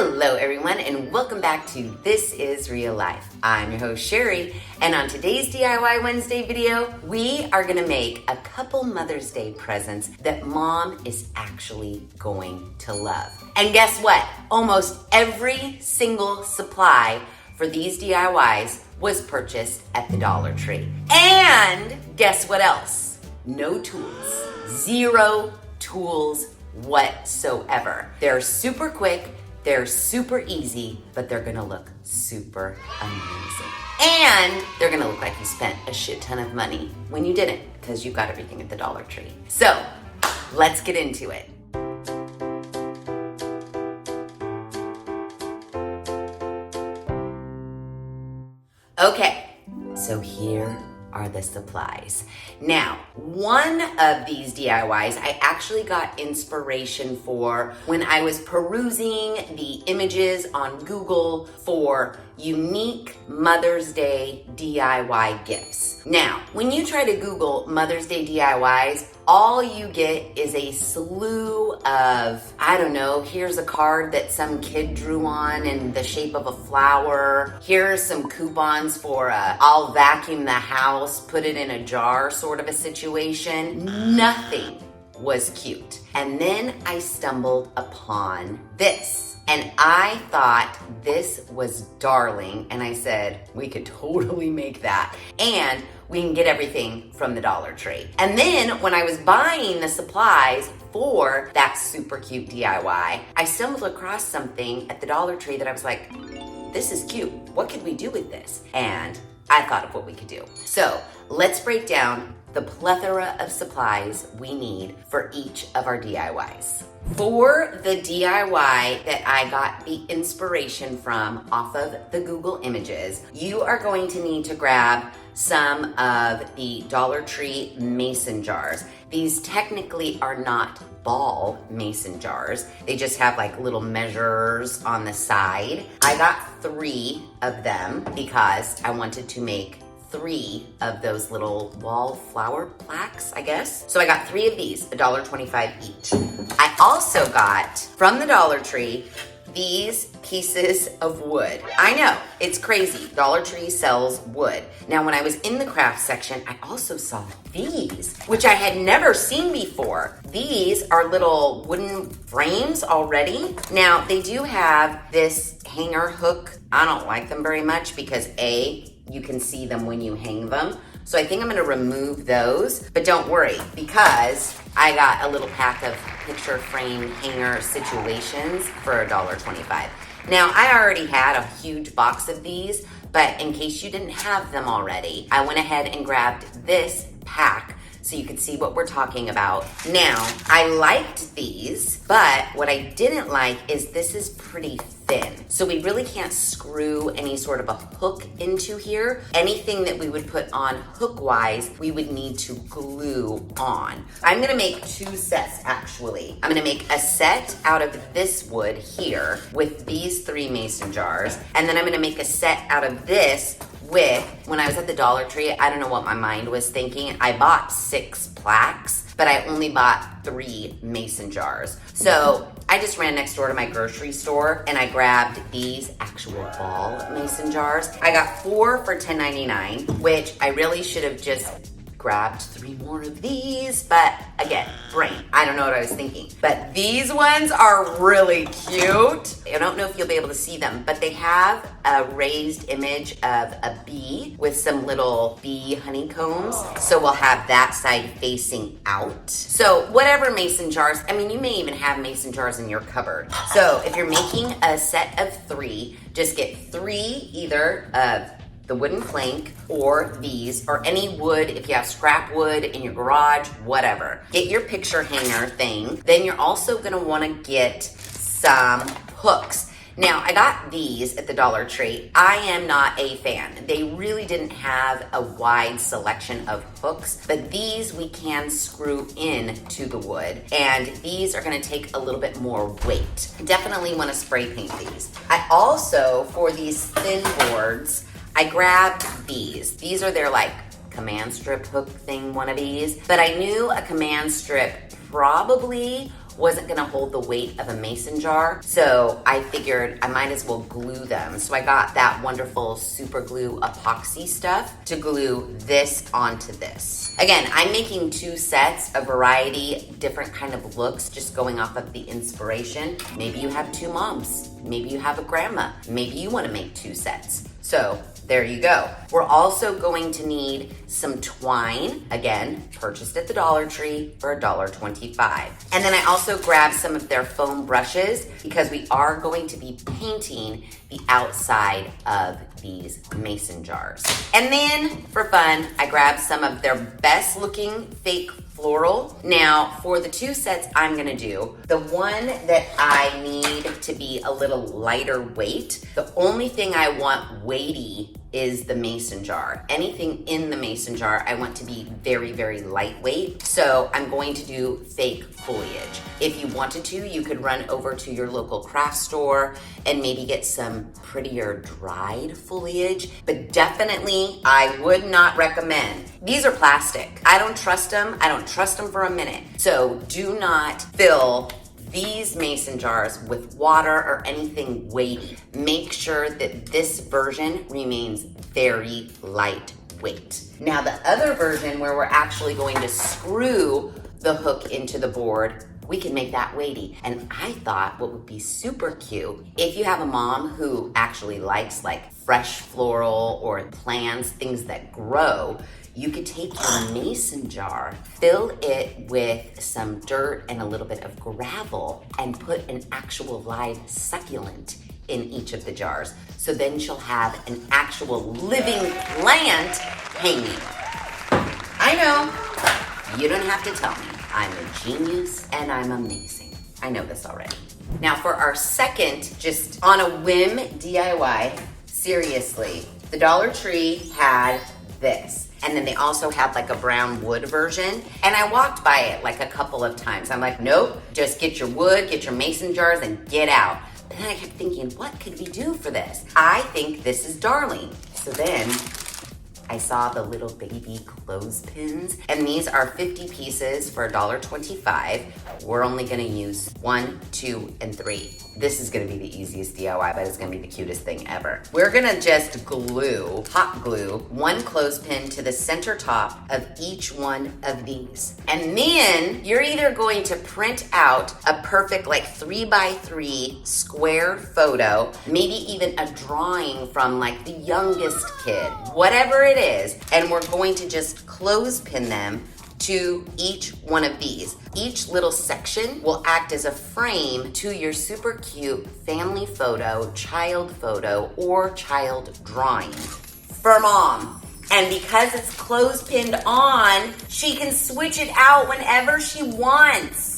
Hello everyone and welcome back to This Is Real Life. I'm your host Sheri, and on today's DIY Wednesday video, we are gonna make a couple Mother's Day presents that mom is actually going to love. And guess what? Almost every single supply for these DIYs was purchased at the Dollar Tree. And guess what else? No tools. Zero tools whatsoever. They're super quick, they're super easy, but they're gonna look super amazing. And they're gonna look like you spent a shit ton of money when you didn't, because you got everything at the Dollar Tree. So, let's get into it. Okay, so here are the supplies. Now, one of these DIYs I actually got inspiration for when I was perusing the images on Google for unique Mother's Day DIY gifts. Now, when you try to Google Mother's Day DIYs, all you get is a slew of, I don't know, here's a card that some kid drew on in the shape of a flower. Here are some coupons for I'll vacuum the house, put it in a jar sort of a situation. Nothing was cute. And then I stumbled upon this. And I thought this was darling. And I said, we could totally make that. And we can get everything from the Dollar Tree. And then when I was buying the supplies for that super cute DIY, I stumbled across something at the Dollar Tree that I was like, this is cute. What could we do with this? And I thought of what we could do. So let's break down the plethora of supplies we need for each of our DIYs. For the DIY that I got the inspiration from off of the Google images, you are going to need to grab some of the Dollar Tree mason jars. These technically are not ball mason jars. They just have like little measures on the side. I got 3 of them because I wanted to make 3 of those little wallflower plaques, I guess. So I got 3 of these, $1.25 each. I also got, from the Dollar Tree, these pieces of wood. I know, it's crazy. Dollar Tree sells wood. Now, when I was in the craft section, I also saw these, which I had never seen before. These are little wooden frames already. Now, they do have this hanger hook. I don't like them very much because you can see them when you hang them. So I think I'm gonna remove those, but don't worry because I got a little pack of picture frame hanger situations for $1.25. Now, I already had a huge box of these, but in case you didn't have them already, I went ahead and grabbed this pack so you could see what we're talking about. Now, I liked these, but what I didn't like is this is pretty thin. So we really can't screw any sort of a hook into here. Anything that we would put on hook-wise, we would need to glue on. I'm gonna make 2 sets, actually. I'm gonna make a set out of this wood here with these 3 mason jars, and then I'm gonna make a set out of this with, when I was at the Dollar Tree, I don't know what my mind was thinking. I bought 6 plaques, but I only bought 3 mason jars. So I just ran next door to my grocery store and I grabbed these actual ball mason jars. I got 4 for $10.99, which I really should have just grabbed 3 more of these, but again, brain, I don't know what I was thinking. But these ones are really cute. I don't know if you'll be able to see them, but they have a raised image of a bee with some little bee honeycombs. So we'll have that side facing out. So whatever mason jars, I mean, you may even have mason jars in your cupboard. So if you're making a set of 3, just get 3 either of the wooden plank or these, or any wood, if you have scrap wood in your garage, whatever. Get your picture hanger thing. Then you're also gonna wanna get some hooks. Now, I got these at the Dollar Tree. I am not a fan. They really didn't have a wide selection of hooks, but these we can screw in to the wood, and these are gonna take a little bit more weight. Definitely wanna spray paint these. I also, for these thin boards, I grabbed these. These are their like command strip hook thing wannabes, but I knew a command strip probably wasn't gonna hold the weight of a mason jar. So I figured I might as well glue them. So I got that wonderful super glue epoxy stuff to glue this onto this. Again, I'm making 2 sets, a variety, different kind of looks, just going off of the inspiration. Maybe you have 2 moms. Maybe you have a grandma. Maybe you wanna make 2 sets. So there you go. We're also going to need some twine, again, purchased at the Dollar Tree for $1.25. And then I also grabbed some of their foam brushes because we are going to be painting the outside of these mason jars. And then for fun, I grabbed some of their best looking fake floral. Now for the 2 sets I'm gonna do, the one that I need to be a little lighter weight, the only thing I want weighty is the mason jar. Anything in the mason jar I want to be very, very lightweight. So I'm going to do fake foliage. If you wanted to, you could run over to your local craft store and maybe get some prettier dried foliage, but definitely I would not recommend. These are plastic. I don't trust them. I don't trust them for a minute. So do not fill these mason jars with water or anything weighty. Make sure that this version remains very lightweight. Now the other version where we're actually going to screw the hook into the board, we can make that weighty. And I thought what would be super cute, if you have a mom who actually likes like fresh floral or plants, things that grow, you could take your mason jar, fill it with some dirt and a little bit of gravel, and put an actual live succulent in each of the jars. So then she'll have an actual living plant hanging. I know, you don't have to tell me. I'm a genius and I'm amazing. I know this already. Now for our second, just on a whim DIY, seriously, the Dollar Tree had this. And then they also had like a brown wood version. And I walked by it like a couple of times. I'm like, nope, just get your wood, get your mason jars and get out. But then I kept thinking, what could we do for this? I think this is darling. So then I saw the little baby clothespins, and these are 50 pieces for $1.25. We're only gonna use 1, 2, and 3. This is gonna be the easiest DIY, but it's gonna be the cutest thing ever. We're gonna just glue, hot glue, 1 clothespin to the center top of each one of these. And then you're either going to print out a perfect like 3x3 square photo, maybe even a drawing from like the youngest kid, whatever it is, and we're going to just clothespin them to each one of these. Each little section will act as a frame to your super cute family photo, child photo, or child drawing for mom. And because it's clothespinned on, she can switch it out whenever she wants.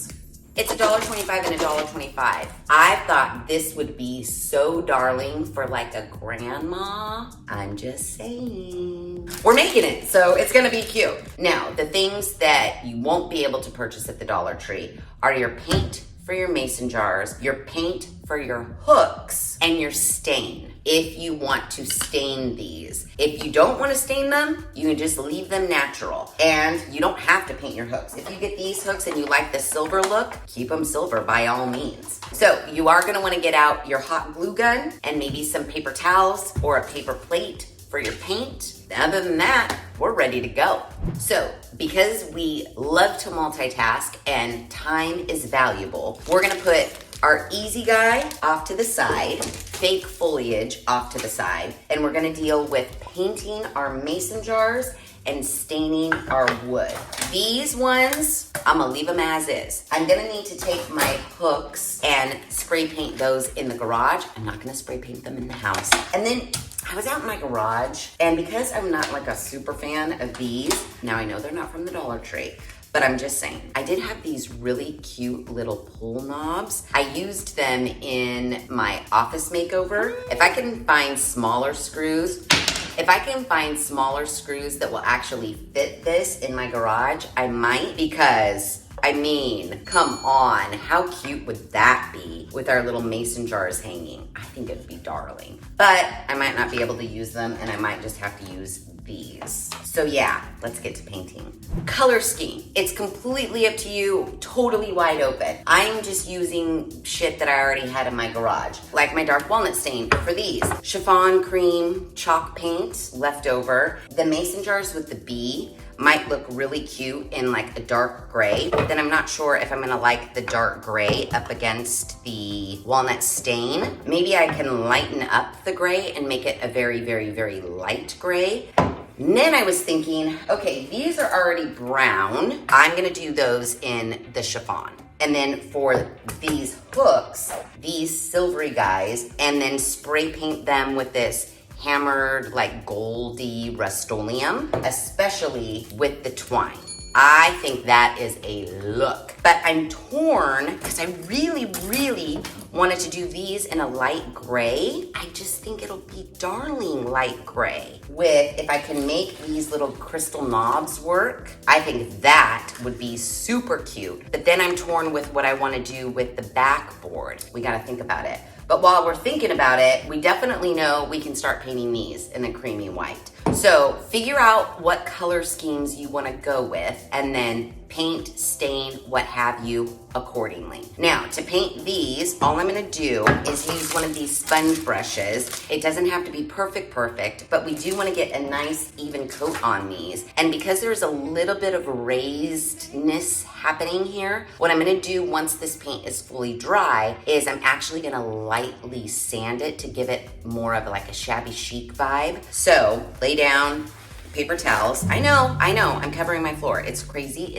It's $1.25 and $1.25. I thought this would be so darling for like a grandma. I'm just saying. We're making it, so it's gonna be cute. Now, the things that you won't be able to purchase at the Dollar Tree are your paint for your mason jars, your paint for your hooks, and your stain if you want to stain these. If you don't want to stain them, you can just leave them natural. And you don't have to paint your hooks. If you get these hooks and you like the silver look, keep them silver by all means. So you are gonna wanna get out your hot glue gun and maybe some paper towels or a paper plate for your paint. Other than that, we're ready to go. So because we love to multitask and time is valuable, we're gonna put our easy guy off to the side, fake foliage off to the side, and we're gonna deal with painting our mason jars and staining our wood. These ones, I'm gonna leave them as is. I'm gonna need to take my hooks and spray paint those in the garage. I'm not gonna spray paint them in the house. And then I was out in my garage, and because I'm not like a super fan of these, now I know they're not from the Dollar Tree, but I'm just saying, I did have these really cute little pull knobs. I used them in my office makeover. If I can find smaller screws, that will actually fit this in my garage, I might, because I mean, come on, how cute would that be with our little mason jars hanging? I think it'd be darling. But I might not be able to use them, and I might just have to use these. So yeah, let's get to painting. Color scheme. It's completely up to you, totally wide open. I'm just using shit that I already had in my garage, like my dark walnut stain for these. Chiffon cream, chalk paint left over. The mason jars with the bee might look really cute in like a dark gray, but then I'm not sure if I'm gonna like the dark gray up against the walnut stain. Maybe I can lighten up the gray and make it a very, very, very light gray. And then I was thinking, okay, these are already brown. I'm gonna do those in the chiffon. And then for these hooks, these silvery guys, and then spray paint them with this hammered like goldy Rust-Oleum, especially with the twine. I think that is a look. But I'm torn because I really, really wanted to do these in a light gray. I just think it'll be darling light gray. With, if I can make these little crystal knobs work, I think that would be super cute. But then I'm torn with what I want to do with the backboard. We got to think about it. But while we're thinking about it, we definitely know we can start painting these in a creamy white. So figure out what color schemes you want to go with and then paint, stain, what have you accordingly. Now, to paint these, all I'm gonna do is use one of these sponge brushes. It doesn't have to be perfect, but we do wanna get a nice even coat on these. And because there's a little bit of raisedness happening here, what I'm gonna do once this paint is fully dry is I'm actually gonna lightly sand it to give it more of like a shabby chic vibe. So lay down paper towels. I know, I'm covering my floor. It's crazy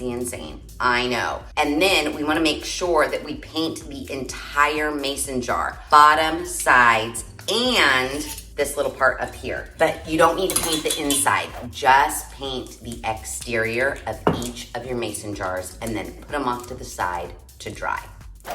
insane. I know. And then we wanna make sure that we paint the entire mason jar, bottom, sides, and this little part up here. But you don't need to paint the inside. Just paint the exterior of each of your mason jars and then put them off to the side to dry.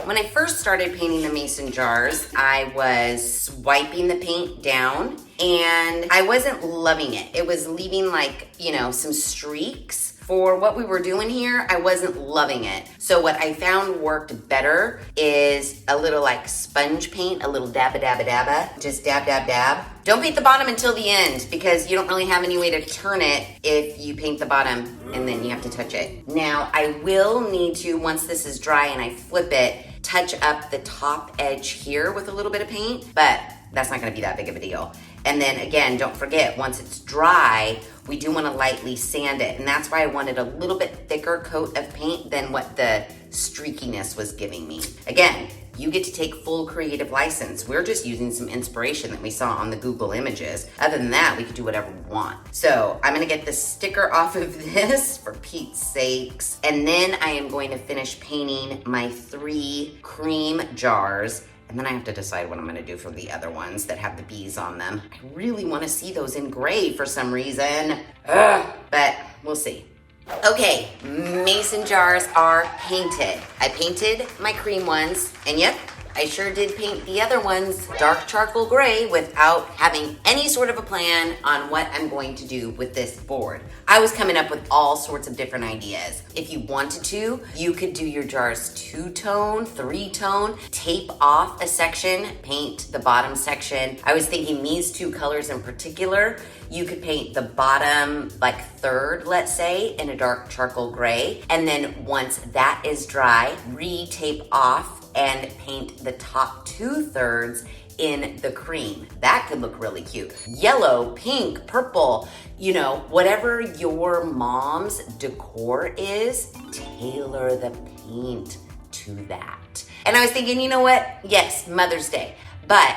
When I first started painting the mason jars, I was swiping the paint down and I wasn't loving it. It was leaving like, some streaks. For what we were doing here, I wasn't loving it. So what I found worked better is a little like sponge paint, a little dabba dabba dabba, just dab dab dab. Don't paint the bottom until the end because you don't really have any way to turn it if you paint the bottom and then you have to touch it. Now I will need to, once this is dry and I flip it, touch up the top edge here with a little bit of paint, but that's not gonna be that big of a deal. And then again, don't forget, once it's dry, we do wanna lightly sand it. And that's why I wanted a little bit thicker coat of paint than what the streakiness was giving me. Again, you get to take full creative license. We're just using some inspiration that we saw on the Google images. Other than that, we could do whatever we want. So I'm gonna get the sticker off of this for Pete's sakes. And then I am going to finish painting my 3 cream jars. And then I have to decide what I'm gonna do for the other ones that have the bees on them. I really wanna see those in gray for some reason. But we'll see. Okay, mason jars are painted. I painted my cream ones, and yep, I sure did paint the other ones dark charcoal gray without having any sort of a plan on what I'm going to do with this board. I was coming up with all sorts of different ideas. If you wanted to, you could do your jars 2-tone, 3-tone, tape off a section, paint the bottom section. I was thinking these 2 colors in particular, you could paint the bottom like third, let's say, in a dark charcoal gray. And then once that is dry, re-tape off and paint the top 2/3 in the cream. That could look really cute. Yellow, pink, purple, whatever your mom's decor is, tailor the paint to that. And I was thinking, you know what? Yes, Mother's Day, but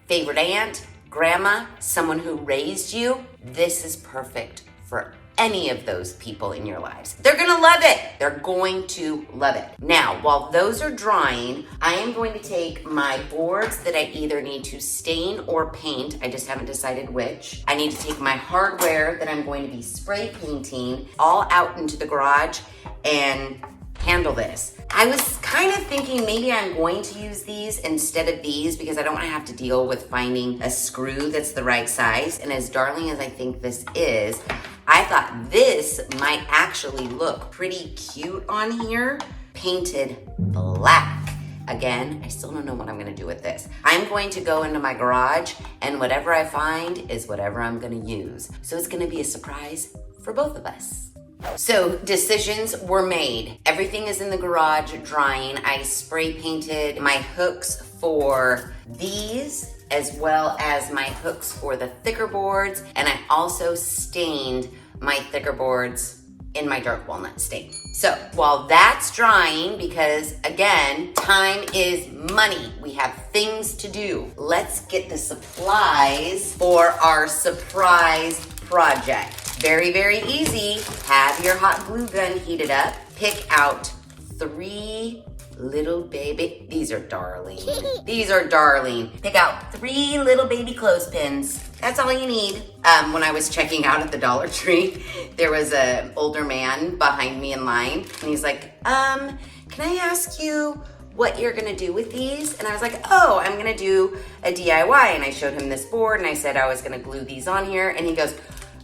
favorite aunt, grandma, someone who raised you, this is perfect for any of those people in your lives. They're gonna love it. They're going to love it. Now, while those are drying, I am going to take my boards that I either need to stain or paint. I just haven't decided which. I need to take my hardware that I'm going to be spray painting all out into the garage and handle this. I was kind of thinking maybe I'm going to use these instead of these because I don't want to have to deal with finding a screw that's the right size. And as darling as I think this is, I thought this might actually look pretty cute on here, painted black. Again, I still don't know what I'm gonna do with this. I'm going to go into my garage and whatever I find is whatever I'm gonna use. So it's gonna be a surprise for both of us. So decisions were made. Everything is in the garage drying. I spray painted my hooks for these as well as my hooks for the thicker boards. And I also stained my thicker boards in my dark walnut stain. So while that's drying, because again, time is money. We have things to do. Let's get the supplies for our surprise project. Very, very easy. Have your hot glue gun heated up. Pick out 3 little baby, these are darling. These are darling. Pick out 3 little baby clothespins. That's all you need. When I was checking out at the Dollar Tree, there was an older man behind me in line, and he's like, can I ask you what you're gonna do with these? And I was like, oh, I'm gonna do a DIY. And I showed him this board, and I said I was gonna glue these on here, and he goes,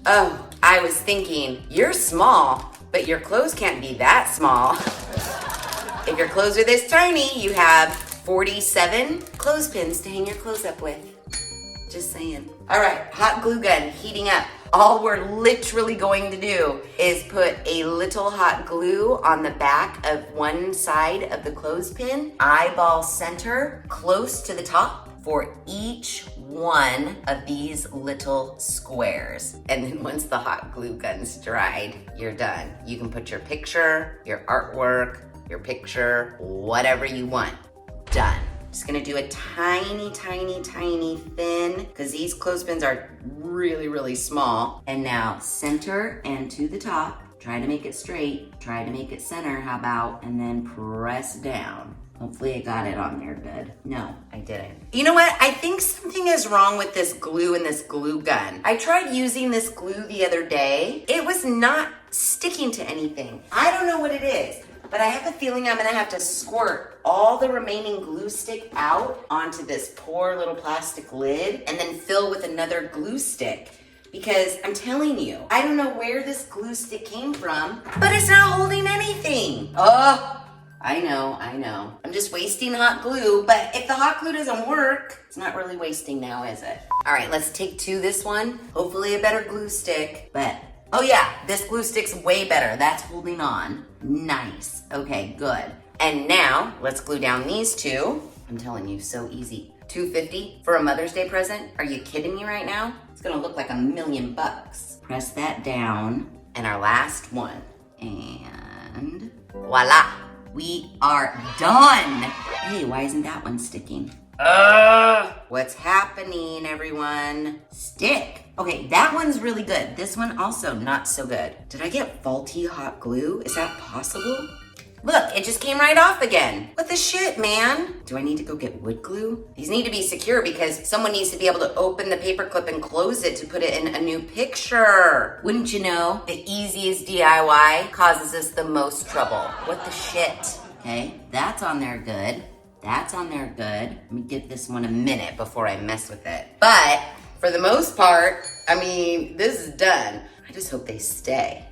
oh, I was thinking, you're small, but your clothes can't be that small. If your clothes are this tiny, you have 47 clothespins to hang your clothes up with. Just saying. All right, hot glue gun heating up. All we're literally going to do is put a little hot glue on the back of one side of the clothespin, eyeball center, close to the top for each one of these little squares. And then once the hot glue gun's dried, you're done. You can put your picture, your artwork, your picture, whatever you want. Done. Just gonna do a tiny, tiny, tiny thin, because these clothespins are really, really small. And now center and to the top. Try to make it straight. Try to make it center, how about? And then press down. Hopefully I got it on there good. No, I didn't. You know what? I think something is wrong with this glue and this glue gun. I tried using this glue the other day. It was not sticking to anything. I don't know what it is. But I have a feeling I'm gonna have to squirt all the remaining glue stick out onto this poor little plastic lid and then fill with another glue stick. Because I'm telling you, I don't know where this glue stick came from, but it's not holding anything. Oh, I know. I'm just wasting hot glue, but if the hot glue doesn't work, it's not really wasting now, is it? All right, let's take 2 this one. Hopefully a better glue stick, but oh yeah, this glue stick's way better. That's holding on. Nice. Okay, good. And now let's glue down these 2. I'm telling you, so easy. $2.50 for a Mother's Day present? Are you kidding me right now? It's gonna look like $1,000,000. Press that down. And our last one. And voila, we are done. Hey, why isn't that one sticking? What's happening, everyone? Stick. Okay, that one's really good. This one also not so good. Did I get faulty hot glue? Is that possible? Look, it just came right off again. What the shit, man? Do I need to go get wood glue? These need to be secure because someone needs to be able to open the paper clip and close it to put it in a new picture. Wouldn't you know, the easiest DIY causes us the most trouble. What the shit? Okay, that's on there good. That's on there good. Let me give this one a minute before I mess with it. But for the most part, I mean, this is done. I just hope they stay.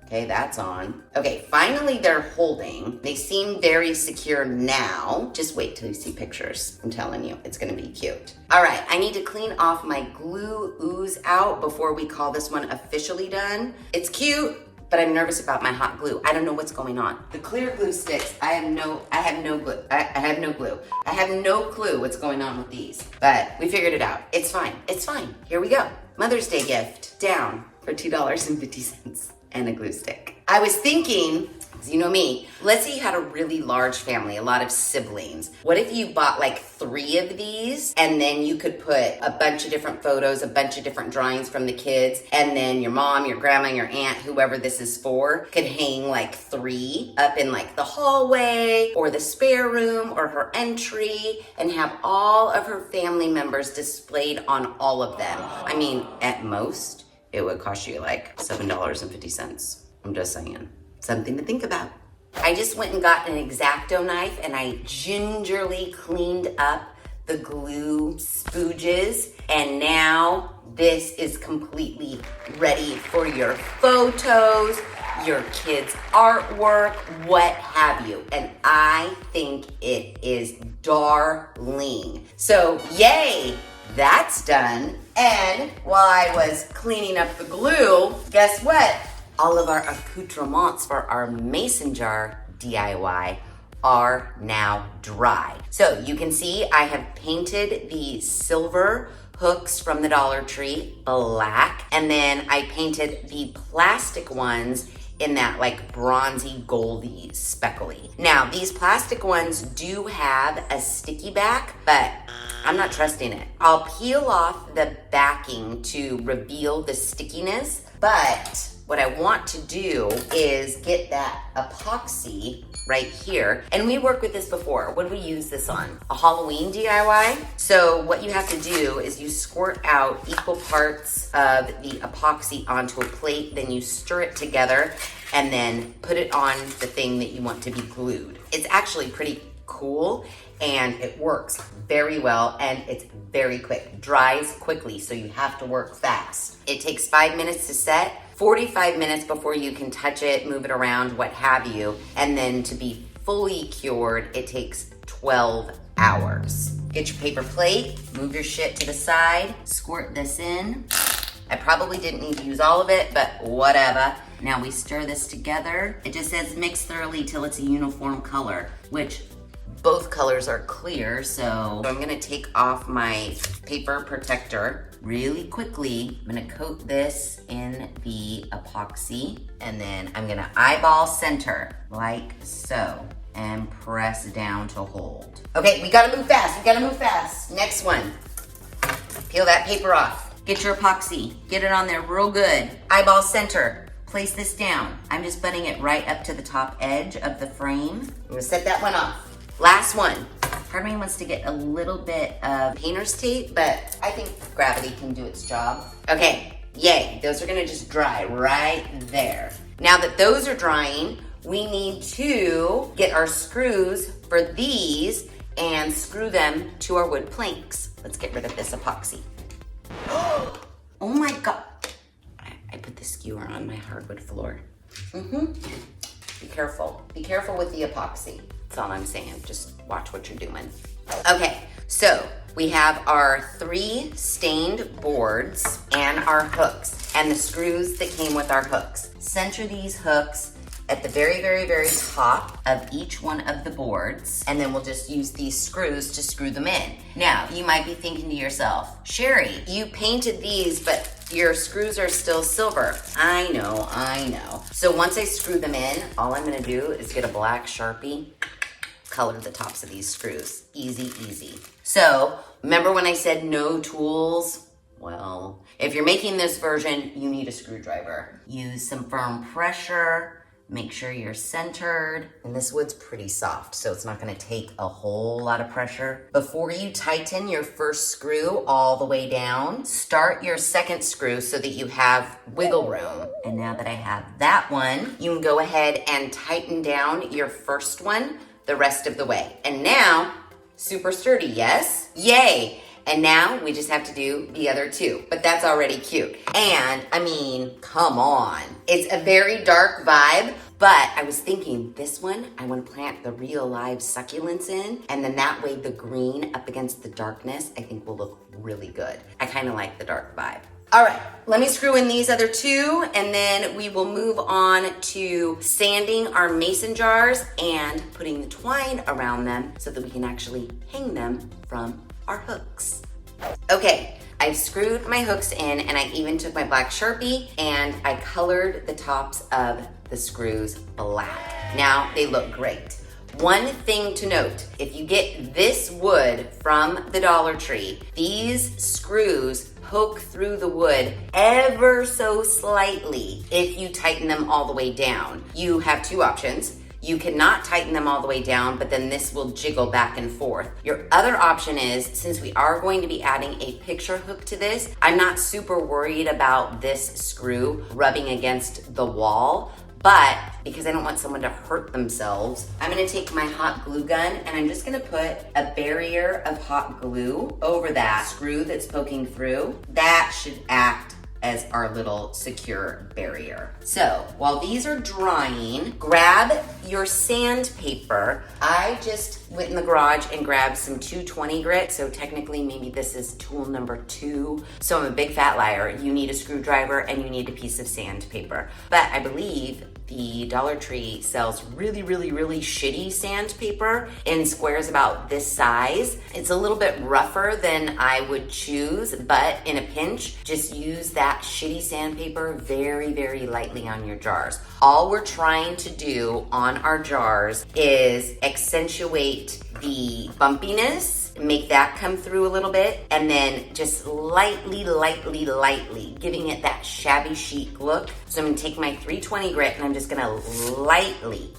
Okay, that's on. Okay, finally they're holding. They seem very secure now. Just wait till you see pictures. I'm telling you, it's gonna be cute. All right, I need to clean off my glue ooze out before we call this one officially done. It's cute, but I'm nervous about my hot glue. I don't know what's going on. The clear glue sticks, I have no glue. I have no clue what's going on with these, but we figured it out. It's fine, it's fine. Here we go. Mother's Day gift, down for $2.50 and a glue stick. I was thinking, you know me, let's say you had a really large family, a lot of siblings. What if you bought like 3 of these and then you could put a bunch of different photos, a bunch of different drawings from the kids, and then your mom, your grandma, your aunt, whoever this is for, could hang like 3 up in like the hallway or the spare room or her entry and have all of her family members displayed on all of them. I mean, at most, it would cost you like $7.50. I'm just saying. Something to think about. I just went and got an X-Acto knife and I gingerly cleaned up the glue spooges, and now this is completely ready for your photos, your kids' artwork, what have you. And I think it is darling. So yay, that's done. And while I was cleaning up the glue, guess what? All of our accoutrements for our mason jar DIY are now dry. So you can see I have painted the silver hooks from the Dollar Tree black, and then I painted the plastic ones in that like bronzy goldy speckly. Now these plastic ones do have a sticky back, but I'm not trusting it. I'll peel off the backing to reveal the stickiness, but what I want to do is get that epoxy right here. And we worked with this before. What do we use this on? A Halloween DIY. So what you have to do is you squirt out equal parts of the epoxy onto a plate, then you stir it together and then put it on the thing that you want to be glued. It's actually pretty cool and it works very well and it's very quick. Dries quickly, so you have to work fast. It takes 5 minutes to set, 45 minutes before you can touch it, move it around, what have you. And then to be fully cured, it takes 12 hours. Get your paper plate, move your shit to the side, squirt this in. I probably didn't need to use all of it, but whatever. Now we stir this together. It just says mix thoroughly till it's a uniform color, which both colors are clear, so I'm gonna take off my paper protector really quickly. I'm gonna coat this in the epoxy, and then I'm gonna eyeball center like so and press down to hold. Okay, we gotta move fast, Next one, peel that paper off. Get your epoxy, get it on there real good. Eyeball center, place this down. I'm just butting it right up to the top edge of the frame. I'm gonna set that one off. Last one. Part of me wants to get a little bit of painter's tape, but I think gravity can do its job. Okay, yay, those are gonna just dry right there. Now that those are drying, we need to get our screws for these and screw them to our wood planks. Let's get rid of this epoxy. Oh my God. I put the skewer on my hardwood floor. Be careful. Be careful with the epoxy. That's all I'm saying. Just watch what you're doing. Okay, so we have our 3 stained boards and our hooks and the screws that came with our hooks. Center these hooks at the very, very, very top of each one of the boards, and then we'll just use these screws to screw them in. Now, you might be thinking to yourself, Sheri, you painted these, but your screws are still silver. I know. So once I screw them in, all I'm gonna do is get a black Sharpie, color the tops of these screws. Easy, easy. So, remember when I said no tools? Well, if you're making this version, you need a screwdriver. Use some firm pressure. Make sure you're centered. And this wood's pretty soft, so it's not gonna take a whole lot of pressure. Before you tighten your first screw all the way down, start your second screw so that you have wiggle room. And now that I have that one, you can go ahead and tighten down your first one the rest of the way. And now, super sturdy, yes? Yay! And now we just have to do the other 2, but that's already cute. And I mean, come on. It's a very dark vibe, but I was thinking this one, I want to plant the real live succulents in, and then that way the green up against the darkness, I think will look really good. I kind of like the dark vibe. All right, let me screw in these other 2, and then we will move on to sanding our mason jars and putting the twine around them so that we can actually hang them from our hooks. Okay, I've screwed my hooks in, and I even took my black Sharpie and I colored the tops of the screws black. Now they look great. One thing to note, if you get this wood from the Dollar Tree, these screws poke through the wood ever so slightly if you tighten them all the way down. You have 2 options. You cannot tighten them all the way down, but then this will jiggle back and forth. Your other option is, since we are going to be adding a picture hook to this, I'm not super worried about this screw rubbing against the wall, but because I don't want someone to hurt themselves, I'm gonna take my hot glue gun and I'm just gonna put a barrier of hot glue over that screw that's poking through. That should act as our little secure barrier. So while these are drying, grab your sandpaper. I just went in the garage and grabbed some 220 grit. So technically maybe this is tool number 2. So I'm a big fat liar. You need a screwdriver and you need a piece of sandpaper. But I believe the Dollar Tree sells really shitty sandpaper in squares about this size. It's a little bit rougher than I would choose, but in a pinch, just use that shitty sandpaper very lightly on your jars. All we're trying to do on our jars is accentuate the bumpiness, make that come through a little bit, and then just lightly, giving it that shabby chic look. So I'm gonna take my 320 grit and I'm just gonna lightly,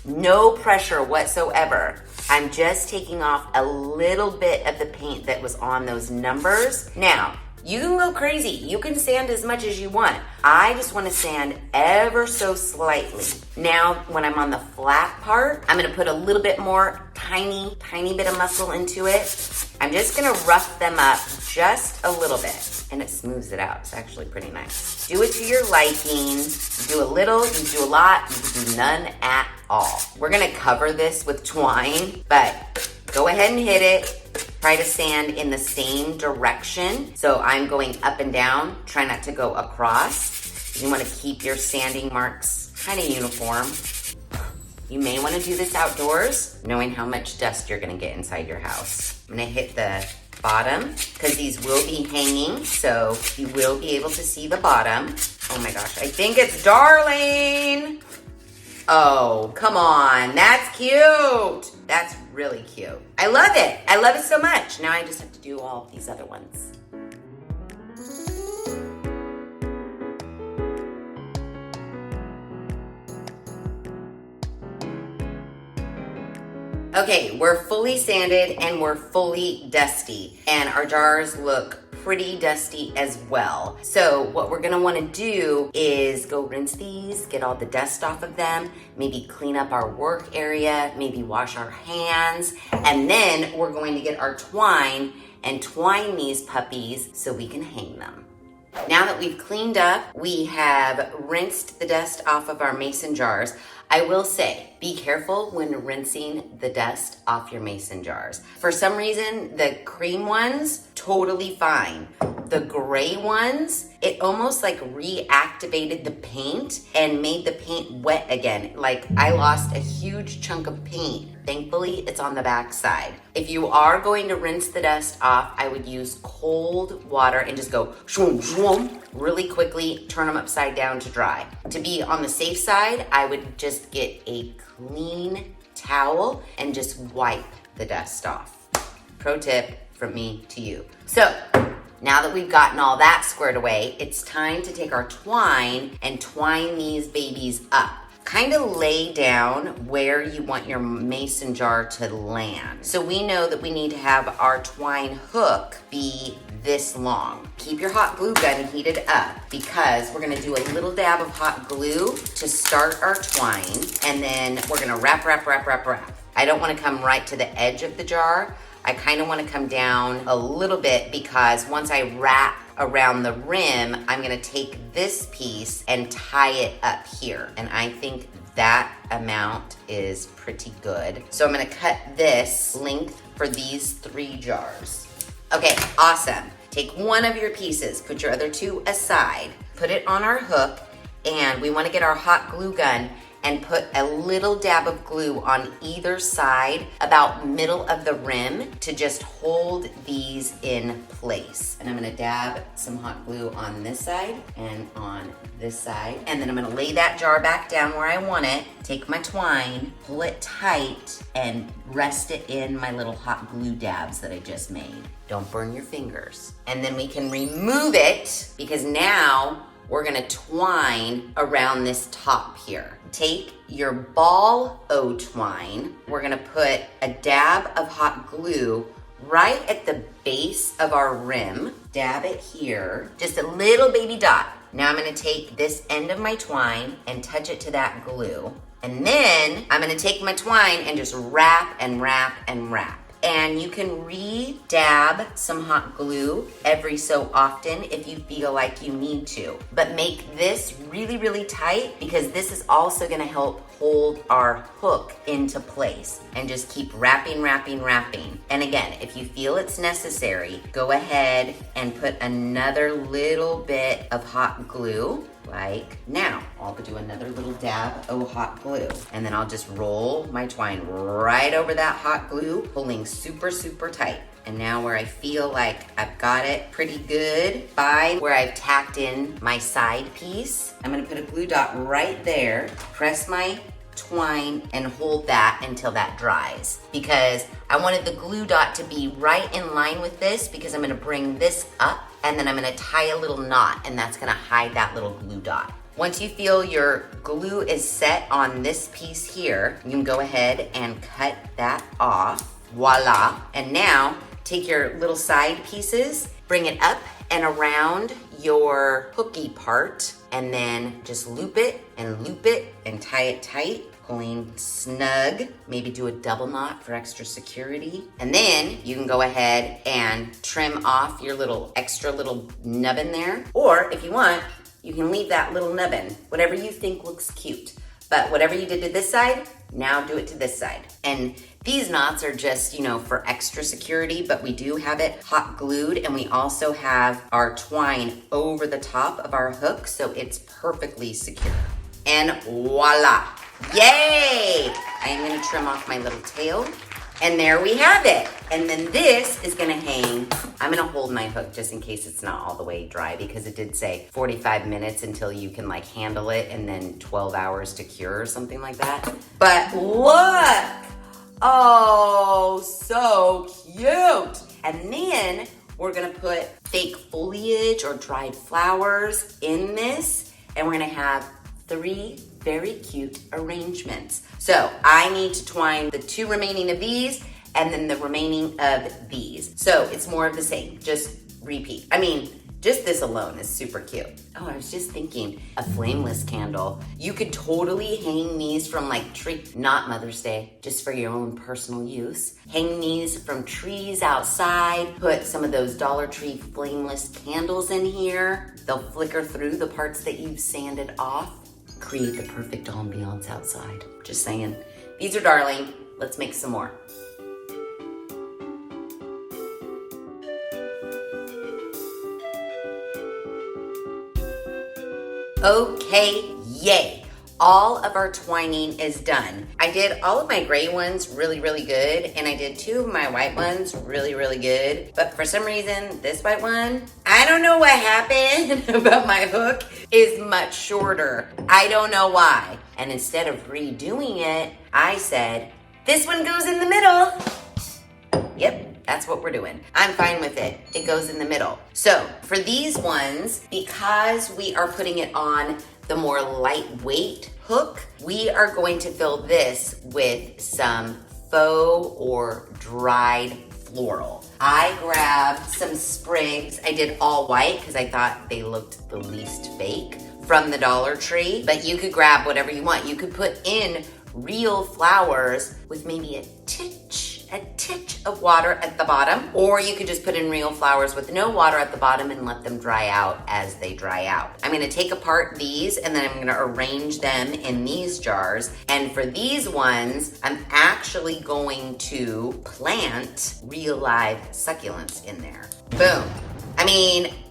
no pressure whatsoever. I'm just taking off a little bit of the paint that was on those numbers. Now, you can go crazy. You can sand as much as you want. I just want to sand ever so slightly. Now, when I'm on the flat part, I'm going to put a little bit more tiny bit of muscle into it. I'm just going to rough them up just a little bit, and it smooths it out. It's actually pretty nice. Do it to your liking. You do a little, you do a lot, you can do none at all. We're going to cover this with twine, but go ahead and hit it. Try to sand in the same direction. So I'm going up and down. Try not to go across. You want to keep your sanding marks kind of uniform. You may want to do this outdoors, knowing how much dust you're going to get inside your house. I'm going to hit the bottom because these will be hanging, so you will be able to see the bottom. Oh my gosh, I think it's darling. Oh, come on. That's cute. That's really cute. I love it. I love it so much. Now I just have to do all of these other ones. Okay, we're fully sanded and we're fully dusty, and our jars look pretty dusty as well. So what we're gonna wanna do is go rinse these, get all the dust off of them, maybe clean up our work area, maybe wash our hands, and then we're going to get our twine and twine these puppies so we can hang them. Now that we've cleaned up, we have rinsed the dust off of our mason jars. I will say, be careful when rinsing the dust off your mason jars. For some reason, the cream ones, totally fine. The gray ones, it almost like reactivated the paint and made the paint wet again. Like I lost a huge chunk of paint. Thankfully, it's on the back side. If you are going to rinse the dust off, I would use cold water and just go shwoom, shwoom, really quickly, turn them upside down to dry. To be on the safe side, I would just get a clean towel and just wipe the dust off. Pro tip from me to you. So, now that we've gotten all that squared away, it's time to take our twine and twine these babies up. Kind of lay down where you want your mason jar to land. So we know that we need to have our twine hook be this long. Keep your hot glue gun heated up because we're gonna do a little dab of hot glue to start our twine, and then we're gonna wrap. I don't wanna come right to the edge of the jar. I kind of want to come down a little bit because once I wrap around the rim, I'm going to take this piece and tie it up here. And I think that amount is pretty good. So I'm going to cut this length for these 3 jars. Okay, awesome. Take one of your pieces, put your other 2 aside, put it on our hook, and we want to get our hot glue gun and put a little dab of glue on either side about middle of the rim to just hold these in place. And I'm gonna dab some hot glue on this side and on this side. And then I'm gonna lay that jar back down where I want it, take my twine, pull it tight, and rest it in my little hot glue dabs that I just made. Don't burn your fingers. And then we can remove it because now we're gonna twine around this top here. Take your ball O twine. We're gonna put a dab of hot glue right at the base of our rim. Dab it here, just a little baby dot. Now I'm gonna take this end of my twine and touch it to that glue. And then I'm gonna take my twine and just wrap and wrap and wrap. and you can re-dab some hot glue every so often if you feel like you need to. But make this really, really tight because this is also gonna help hold our hook into place, and just keep wrapping, wrapping, wrapping. And again, if you feel it's necessary, go ahead and put another little bit of hot glue, like now. I'll do another little dab of hot glue, and then I'll just roll my twine right over that hot glue, pulling super, super tight. And now where I feel like I've got it pretty good, by where I've tacked in my side piece, I'm gonna put a glue dot right there, press my twine and hold that until that dries, because I wanted the glue dot to be right in line with this, because I'm gonna bring this up and then I'm gonna tie a little knot, and that's gonna hide that little glue dot. Once you feel your glue is set on this piece here, you can go ahead and cut that off. Voila. And now take your little side pieces, bring it up and around your hooky part, and then just loop it and tie it tight, pulling snug. Maybe do a double knot for extra security. And then you can go ahead and trim off your little extra little nubbin there. Or if you want, you can leave that little nubbin, whatever you think looks cute. But whatever you did to this side, now do it to this side. And these knots are just, for extra security, but we do have it hot glued, and we also have our twine over the top of our hook, so it's perfectly secure. And voila, yay! I am gonna trim off my little tail, and there we have it. And then this is gonna hang. I'm gonna hold my hook just in case it's not all the way dry, because it did say 45 minutes until you can handle it, and then 12 hours to cure or something like that. But look, oh, so cute. And then we're gonna put fake foliage or dried flowers in this, and we're gonna have 3 very cute arrangements. So I need to twine the 2 remaining of these, and then the remaining of these. So it's more of the same, just repeat. Just this alone is super cute. Oh, I was just thinking, a flameless candle. You could totally hang these from tree, not Mother's Day, just for your own personal use. Hang these from trees outside, put some of those Dollar Tree flameless candles in here. They'll flicker through the parts that you've sanded off. Create the perfect ambiance outside. Just saying. These are darling. Let's make some more. Okay, yay. All of our twining is done. I did all of my gray ones really, really good, and I did 2 of my white ones really, really good. But for some reason, this white one, I don't know what happened, but my hook is much shorter. I don't know why. And instead of redoing it, I said, this one goes in the middle. Yep. That's what we're doing. I'm fine with it. It goes in the middle. So for these ones, because we are putting it on the more lightweight hook, we are going to fill this with some faux or dried floral. I grabbed some sprigs. I did all white because I thought they looked the least fake from the Dollar Tree, but you could grab whatever you want. You could put in real flowers with maybe a titch of water at the bottom, or you could just put in real flowers with no water at the bottom and let them dry out as they dry out. I'm gonna take apart these, and then I'm gonna arrange them in these jars. And for these ones, I'm actually going to plant real live succulents in there. Boom.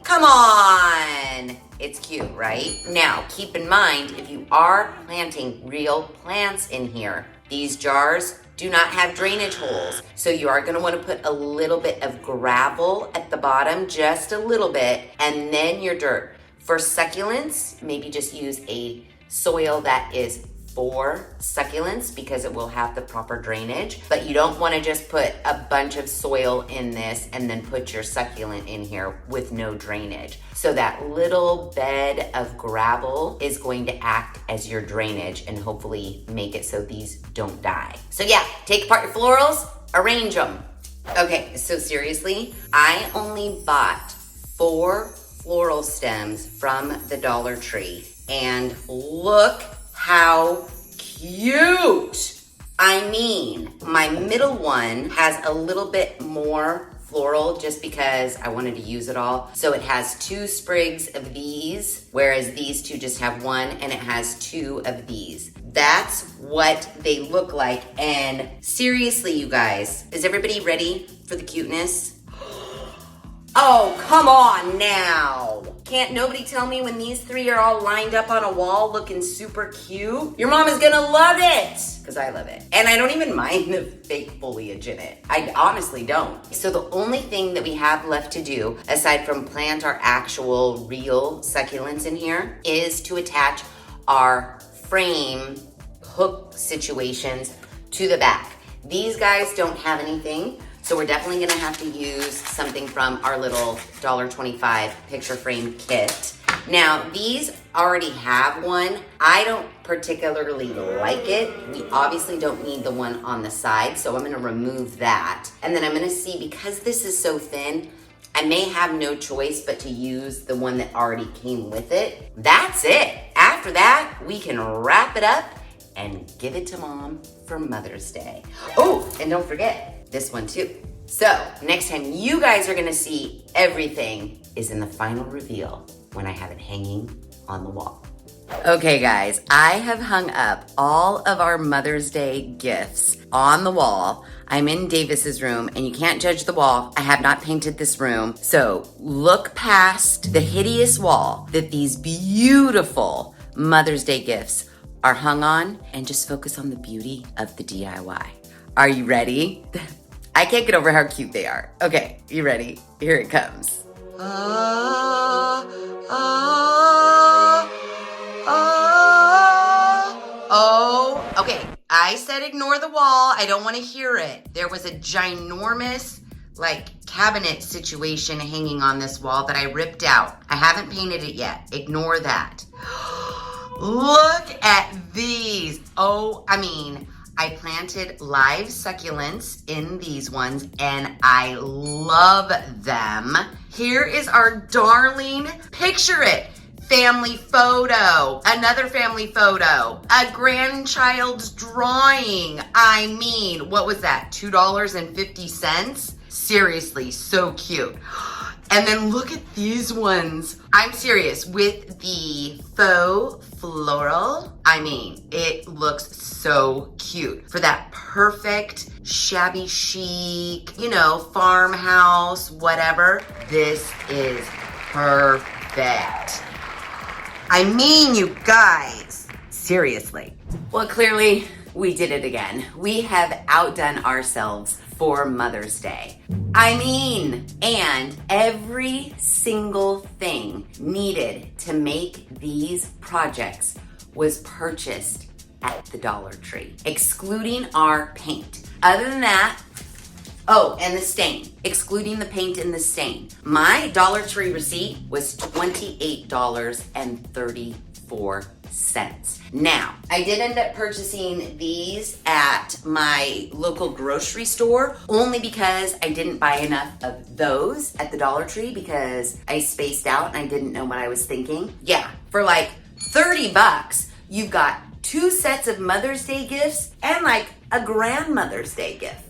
Come on. It's cute, right? Now, keep in mind, if you are planting real plants in here, these jars do not have drainage holes. So you are gonna wanna put a little bit of gravel at the bottom, just a little bit, and then your dirt. For succulents, maybe just use a soil that is for succulents because it will have the proper drainage, but you don't wanna just put a bunch of soil in this and then put your succulent in here with no drainage. So that little bed of gravel is going to act as your drainage and hopefully make it so these don't die. So yeah, take apart your florals, arrange them. Okay, so seriously, I only bought 4 floral stems from the Dollar Tree, and look how cute. I mean, my middle one has a little bit more floral just because I wanted to use it all. So it has 2 sprigs of these, whereas these 2 just have 1, and it has 2 of these. That's what they look like. And seriously, you guys, is everybody ready for the cuteness? Oh, come on now. Can't nobody tell me when these 3 are all lined up on a wall looking super cute? Your mom is gonna love it, because I love it. And I don't even mind the fake foliage in it. I honestly don't. So the only thing that we have left to do, aside from plant our actual real succulents in here, is to attach our frame hook situations to the back. These guys don't have anything. So we're definitely gonna have to use something from our little $1.25 picture frame kit. Now, these already have one. I don't particularly like it. We obviously don't need the one on the side, so I'm gonna remove that. And then I'm gonna see, because this is so thin, I may have no choice but to use the one that already came with it. That's it. After that, we can wrap it up and give it to Mom for Mother's Day. Oh, and don't forget, this one too. So next time you guys are gonna see everything is in the final reveal when I have it hanging on the wall. Okay guys, I have hung up all of our Mother's Day gifts on the wall. I'm in Davis's room and you can't judge the wall. I have not painted this room. So look past the hideous wall that these beautiful Mother's Day gifts are hung on and just focus on the beauty of the DIY. Are you ready? I can't get over how cute they are. Okay, you ready? Here it comes. Oh, okay. I said ignore the wall. I don't want to hear it. There was a ginormous, cabinet situation hanging on this wall that I ripped out. I haven't painted it yet. Ignore that. Look at these. I planted live succulents in these ones and I love them. Here is our darling, picture it, family photo, another family photo, a grandchild's drawing. What was that, $2.50? Seriously, so cute. And then look at these ones. I'm serious, with the faux floral, it looks so cute. For that perfect shabby chic, farmhouse, whatever. This is perfect. You guys, seriously. Well, clearly we did it again. We have outdone ourselves for Mother's Day. And every single thing needed to make these projects was purchased at the Dollar Tree, excluding our paint. Other than that, and the stain, excluding the paint and the stain. My Dollar Tree receipt was $28.34. Now, I did end up purchasing these at my local grocery store only because I didn't buy enough of those at the Dollar Tree because I spaced out and I didn't know what I was thinking. Yeah, for $30, you've got 2 sets of Mother's Day gifts and a grandmother's day gift.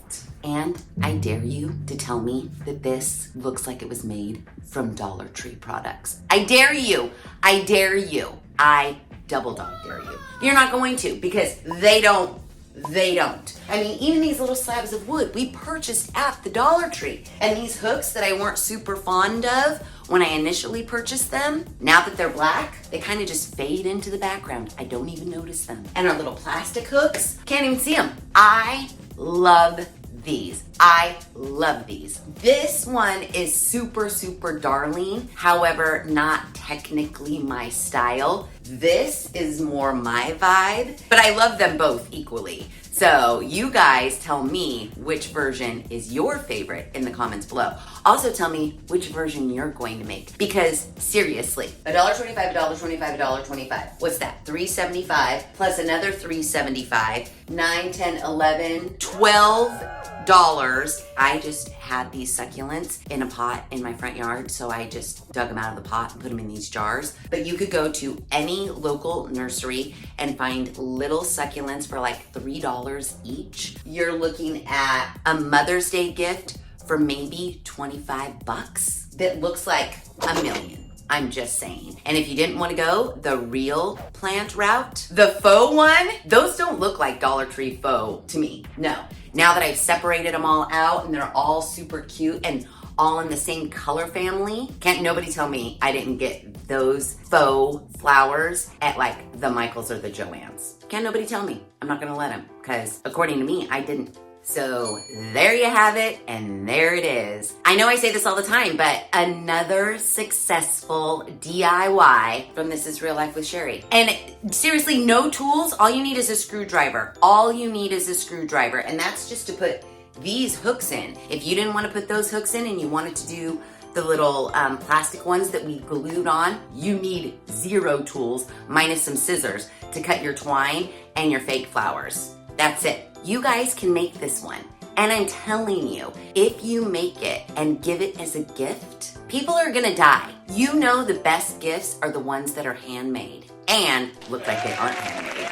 And I dare you to tell me that this looks like it was made from Dollar Tree products. I dare you. I dare you. I double dog dare you. You're not going to, because they don't. Even these little slabs of wood we purchased at the Dollar Tree. And these hooks that I weren't super fond of when I initially purchased them, now that they're black, they kind of just fade into the background. I don't even notice them. And our little plastic hooks, can't even see them. I love these. I love these. This one is super, super darling. However, not technically my style. This is more my vibe, but I love them both equally. So you guys tell me which version is your favorite in the comments below. Also tell me which version you're going to make, because seriously, $1.25, $1.25, $1.25. What's that? $3.75 plus another $3.75, 9, 10, 11, 12 I just had these succulents in a pot in my front yard, so I just dug them out of the pot and put them in these jars. But you could go to any local nursery and find little succulents for like $3 each. You're looking at a Mother's Day gift for maybe 25 bucks that looks like a million. I'm just saying. And if you didn't want to go the real plant route, the faux one, those don't look like Dollar Tree faux to me. No. Now that I've separated them all out and they're all super cute and all in the same color family, can't nobody tell me I didn't get those faux flowers at like the Michaels or the Joann's. Can't nobody tell me. I'm not gonna let them, because according to me, I didn't. So there you have it, and there it is. I know I say this all the time, but another successful DIY from This Is Real Life with Sheri. And seriously, no tools, all you need is a screwdriver. All you need is a screwdriver, and that's just to put these hooks in. If you didn't want to put those hooks in and you wanted to do the little plastic ones that we glued on, you need 0 tools minus some scissors to cut your twine and your fake flowers. That's it. You guys can make this one. And I'm telling you, if you make it and give it as a gift, people are gonna die. You know the best gifts are the ones that are handmade and look like they aren't handmade.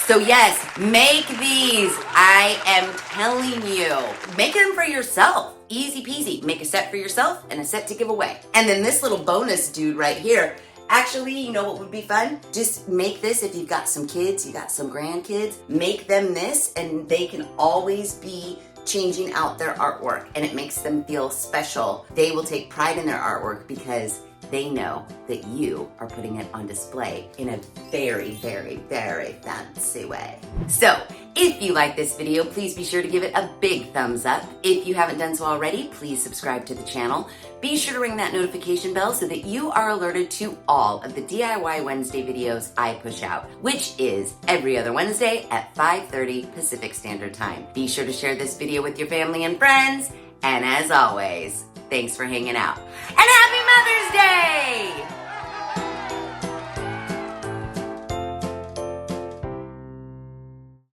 So yes, make these. I am telling you, make them for yourself. Easy peasy. Make a set for yourself and a set to give away. And then this little bonus dude right here, actually, you know what would be fun? Just make this if you've got some kids, you got some grandkids, make them this and they can always be changing out their artwork and it makes them feel special. They will take pride in their artwork because they know that you are putting it on display in a very, very, very fancy way. So, if you like this video, please be sure to give it a big thumbs up. If you haven't done so already, please subscribe to the channel. Be sure to ring that notification bell so that you are alerted to all of the DIY Wednesday videos I push out, which is every other Wednesday at 5:30 Pacific Standard Time. Be sure to share this video with your family and friends, and as always, thanks for hanging out. And Happy Mother's Day!